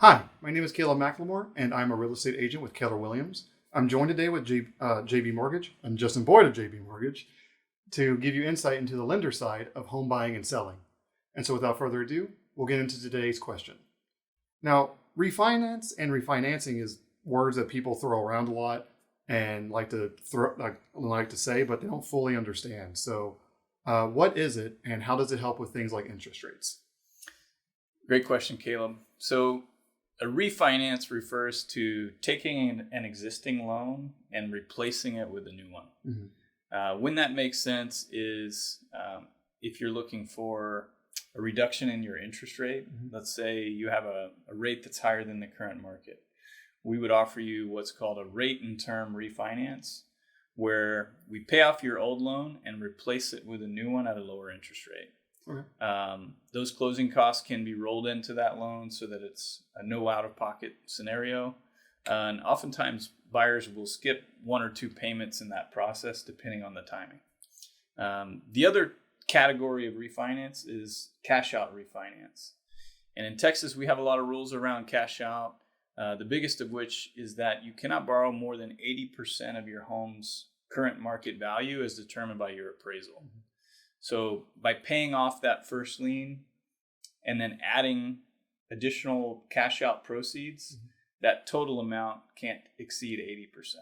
Hi, my name is Caleb McLemore, and I'm a real estate agent with Keller Williams. I'm joined today with JB Mortgage and Justin Boyd of JB Mortgage to give you insight into the lender side of home buying and selling. And so without further ado, we'll get into today's question. Now, refinance and refinancing is words that people throw around a lot and like to say, but they don't fully understand. So what is it, and how does it help with things like interest rates? Great question, Caleb. So a refinance refers to taking an existing loan and replacing it with a new one. Mm-hmm. When that makes sense is if you're looking for a reduction in your interest rate. Mm-hmm. Let's say you have a rate that's higher than the current market. We would offer you what's called a rate and term refinance, where we pay off your old loan and replace it with a new one at a lower interest rate. Okay. Those closing costs can be rolled into that loan so that it's a no out-of-pocket scenario. And oftentimes buyers will skip one or two payments in that process depending on the timing. The other category of refinance is cash out refinance. And in Texas, we have a lot of rules around cash out. The biggest of which is that you cannot borrow more than 80% of your home's current market value as determined by your appraisal. Mm-hmm. So by paying off that first lien and then adding additional cash out proceeds, mm-hmm. that total amount can't exceed 80%.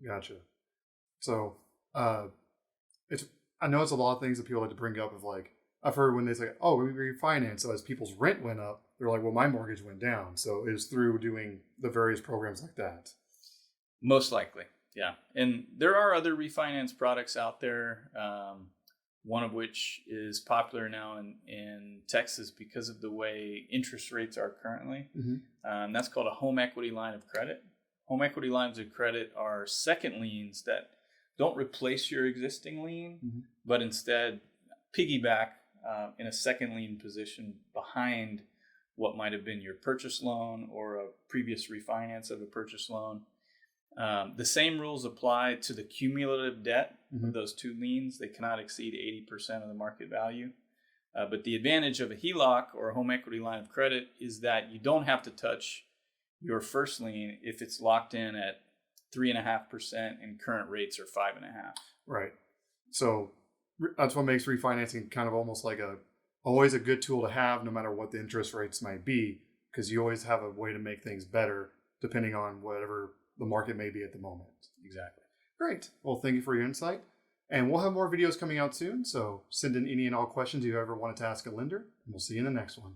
Gotcha. So I know it's a lot of things that people like to bring up of like, I've heard when they say, oh, we refinance. So as people's rent went up, they're like, well, my mortgage went down. So it was through doing the various programs like that. Most likely. Yeah. And there are other refinance products out there. One of which is popular now in Texas because of the way interest rates are currently. Mm-hmm. That's called a home equity line of credit. Home equity lines of credit are second liens that don't replace your existing lien, mm-hmm. but instead piggyback in a second lien position behind what might have been your purchase loan or a previous refinance of a purchase loan. The same rules apply to the cumulative debt mm-hmm. of those two liens. They cannot exceed 80% of the market value. But the advantage of a HELOC or a home equity line of credit is that you don't have to touch your first lien if it's locked in at 3.5% and current rates are 5.5%. Right. So that's what makes refinancing kind of almost like always a good tool to have no matter what the interest rates might be, because you always have a way to make things better depending on whatever the market may be at the moment. Exactly. Great. Well, thank you for your insight. And we'll have more videos coming out soon. So send in any and all questions you ever wanted to ask a lender, and we'll see you in the next one.